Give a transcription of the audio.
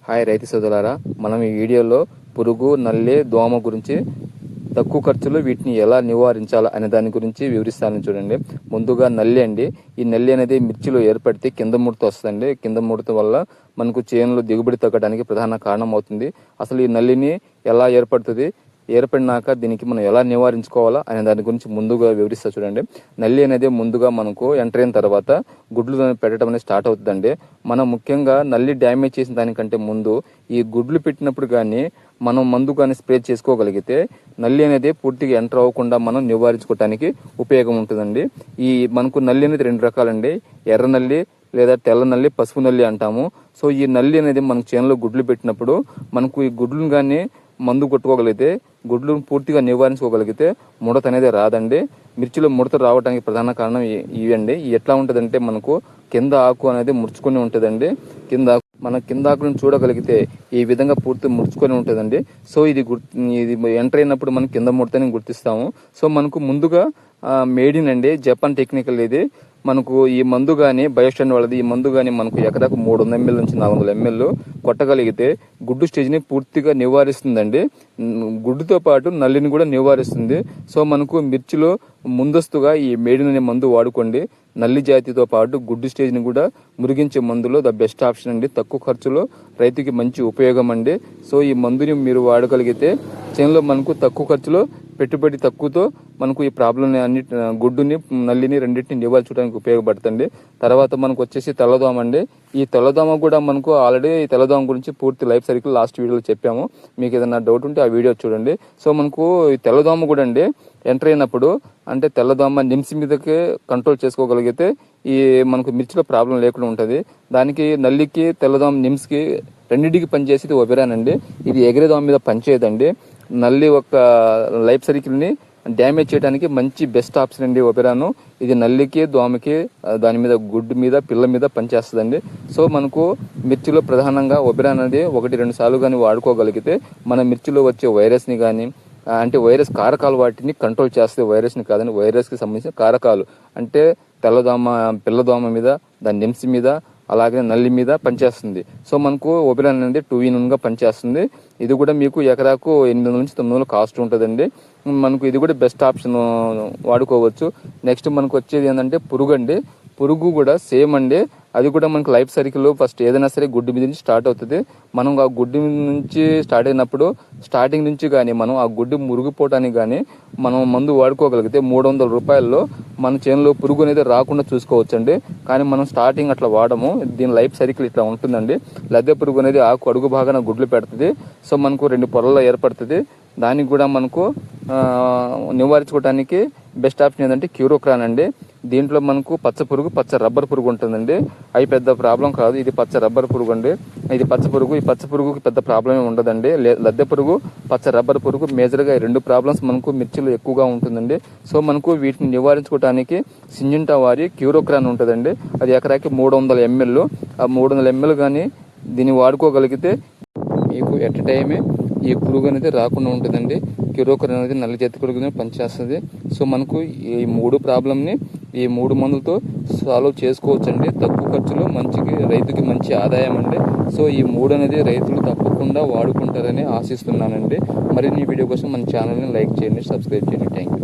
Hi రైతు సోదరులారా, మనం ఈ వీడియోలో పురుగు, నల్లి, దోమ గురించి తక్కువ ఖర్చులో వీటిని ఎలా నివారించాలా అనే దాని గురించి వివరిస్తానని చూడండి. ముందుగా నల్లి అండి. ఈ నల్లి అనేది మిర్చిలో ఏర్పడితే కింద ముడత వస్తుందండి. కింద ముడత వల్ల మనకు చేనులో దిగుబడి తగ్గడానికి ప్రధాన కారణం అవుతుంది. అసలు ఈ నల్లిని ఎలా ఏర్పడుతుంది, ఏర్పడినాక దీనికి మనం ఎలా నివారించుకోవాలా అనే దాని గురించి ముందుగా వివరిస్తా చూడండి. నల్లి అనేది ముందుగా మనకు ఎంటర్ అయిన తర్వాత గుడ్లు పెట్టడం అనేది స్టార్ట్ అవుతుందండి. మనం ముఖ్యంగా నల్లి డ్యామేజ్ చేసిన దానికంటే ముందు ఈ గుడ్లు పెట్టినప్పుడు కానీ మనం మందు కానీ స్ప్రే చేసుకోగలిగితే నల్లి అనేది పూర్తిగా ఎంటర్ అవ్వకుండా మనం నివారించుకోవడానికి ఉపయోగం ఉంటుందండి. ఈ మనకు నల్లి అనేది రెండు రకాలండి. ఎర్ర నల్లి లేదా తెల్ల నల్లి, పసుపు నల్లి అంటాము. సో ఈ నల్లి అనేది మనకు చేనులో గుడ్లు పెట్టినప్పుడు మనకు ఈ గుడ్లను కానీ మందు కొట్టుకోగలిగితే, గుడ్లను పూర్తిగా నివారించుకోగలిగితే ముడత అనేది రాదండి. మిర్చిలో ముడత రావడానికి ప్రధాన కారణం ఇవండి. ఎట్లా ఉంటుందంటే మనకు కింద ఆకు అనేది ముడుచుకొని ఉంటుందండి. కింద ఆకును చూడగలిగితే ఈ విధంగా పూర్తి ముడుచుకొని ఉంటుందండి. సో ఇది ఎంటర్ అయినప్పుడు మనం కింద ముడతని గుర్తిస్తాము. సో మనకు ముందుగా మేడిన్ అండి, జపాన్ టెక్నికల్ ఇది. మనకు ఈ మందు కానీ బయోస్టాండ్ వాళ్ళది ఈ మందు కానీ మనకు ఎకరాకు 300 ml నుంచి 400 ml కొట్టగలిగితే గుడ్డు స్టేజ్ని పూర్తిగా నివారిస్తుందండి. గుడ్డుతో పాటు నల్లిని కూడా నివారిస్తుంది. సో మనకు మిర్చిలో ముందస్తుగా ఈ మేడిన్ అనే మందు వాడుకోండి. నల్లి జాతితో పాటు గుడ్డు స్టేజ్ని కూడా మురిగించే మందులో ద బెస్ట్ ఆప్షన్ అండి. తక్కువ ఖర్చులో రైతుకి మంచి ఉపయోగం అండి. సో ఈ మందుని మీరు వాడగలిగితే చేనులో మనకు తక్కువ ఖర్చులో పెట్టుబడి తక్కువతో మనకు ఈ ప్రాబ్లం గుడ్డుని, నల్లిని రెండింటిని నివారించడానికి ఉపయోగపడుతుంది. తర్వాత మనకు వచ్చేసి తెల్లదోమ అండి. ఈ తెల్లదోమ కూడా మనకు ఆల్రెడీ ఈ తెల్లదోమ గురించి పూర్తి లైఫ్ సైకిల్ లాస్ట్ వీడియోలో చెప్పాము. మీకు ఏదైనా డౌట్ ఉంటే ఆ వీడియో చూడండి. సో మనకు ఈ తెల్లదోమ కూడా అండి ఎంటర్ అయినప్పుడు అంటే తెల్లదోమ నిమ్స్ మీదకే కంట్రోల్ చేసుకోగలిగితే ఈ మనకు మిర్చిలో ప్రాబ్లం లేకుండా ఉంటుంది. దానికి నల్లికి, తెల్లదోమ, నిమ్స్కి రెండింటికి పనిచేసేది ఒబెరాన్. ఇది ఎగిరేదోమ మీద పనిచేయదండి. నల్లి ఒక లైఫ్ సైకిల్ని డ్యామేజ్ చేయడానికి మంచి బెస్ట్ ఆప్షన్ అండి ఒబెరాను. ఇది నల్లికి, దోమకి, దాని మీద గుడ్డు మీద, పిల్ల మీద పనిచేస్తుందండి. సో మనకు మిర్చిలో ప్రధానంగా ఒబెరాన్ అనేది 1-2 సార్లు కానీ వాడుకోగలిగితే మన మిర్చిలో వచ్చే వైరస్ని కానీ అంటే వైరస్ కారకాలు వాటిని కంట్రోల్ చేస్తే, వైరస్ని కాదని వైరస్కి సంబంధించిన కారకాలు అంటే తెల్లదోమ, పిల్లదోమ మీద, దాని నిమ్స్ మీద, అలాగే నల్లి మీద పనిచేస్తుంది. సో మనకు ఒబెరాన్ అనేది 2-in-1 గా పనిచేస్తుంది. ఇది కూడా మీకు ఎకరాకు 800 నుంచి 900 కాస్ట్ ఉంటుందండి. మనకు ఇది కూడా బెస్ట్ ఆప్షన్ వాడుకోవచ్చు. నెక్స్ట్ మనకు వచ్చేది ఏంటంటే పురుగు అండి. పురుగు కూడా సేమ్ అండి. అది కూడా మనకు లైఫ్ సైకిల్ ఫస్ట్ ఏదైనా సరే గుడ్డు మీద నుంచి స్టార్ట్ అవుతుంది. మనం ఆ గుడ్డు నుంచి స్టార్ట్ అయినప్పుడు స్టార్టింగ్ నుంచి కానీ మనం ఆ గుడ్డు మురిగిపోవటానికి కానీ మనం మందు వాడుకోగలిగితే 300 రూపాయల్లో మన చేనులో పురుగు అనేది రాకుండా చూసుకోవచ్చండి. కానీ మనం స్టార్టింగ్ అట్లా వాడము. దీని లైఫ్ సైకిల్ ఇట్లా ఉంటుందండి. లద్దె పురుగు అనేది ఆకు అడుగు భాగాన గుడ్లు పెడుతుంది. సో మనకు 2 పొరల్లో ఏర్పడుతుంది. దానికి కూడా మనకు నివారించుకోవడానికి బెస్ట్ ఆప్షన్ ఏంటంటే క్యూరోక్రాన్ అండి. దీంట్లో మనకు పచ్చ రబ్బర్ పురుగు ఉంటుందండి. అవి పెద్ద ప్రాబ్లం కాదు. ఇది పచ్చ రబ్బర్ పురుగు అండి. ఇది పచ్చ పురుగు. ఈ పచ్చ పురుగుకి పెద్ద ప్రాబ్లం ఉండదండి. లద్దె పురుగు, పచ్చ రబ్బర్ పురుగు మేజర్గా 2 ప్రాబ్లమ్స్ మనకు మిర్చిలో ఎక్కువగా ఉంటుందండి. సో మనకు వీటిని నివారించుకోవడానికి సింజింటా వారి క్యూరోక్రాన్ ఉంటుందండి. అది ఎకరాకి 300 ml. ఆ 300 ml కానీ దీన్ని వాడుకోగలిగితే మీకు ఎట్ టైమే ఈ పురుగు అనేది రాకుండా ఉంటుందండి. క్యూరోక్రాన్ అనేది నల్ల జాతి పురుగు పనిచేస్తుంది. సో మనకు ఈ 3 ప్రాబ్లంని ఈ 3 మందులతో సాల్వ్ చేసుకోవచ్చండి. తక్కువ ఖర్చులో రైతుకి మంచి ఆదాయం అండి. సో ఈ 3 అనేది రైతులు తప్పకుండా వాడుకుంటారని ఆశిస్తున్నానండి. మరిన్ని వీడియో కోసం మన ఛానల్ని లైక్ చేయండి, సబ్స్క్రైబ్ చేయండి. Thank you.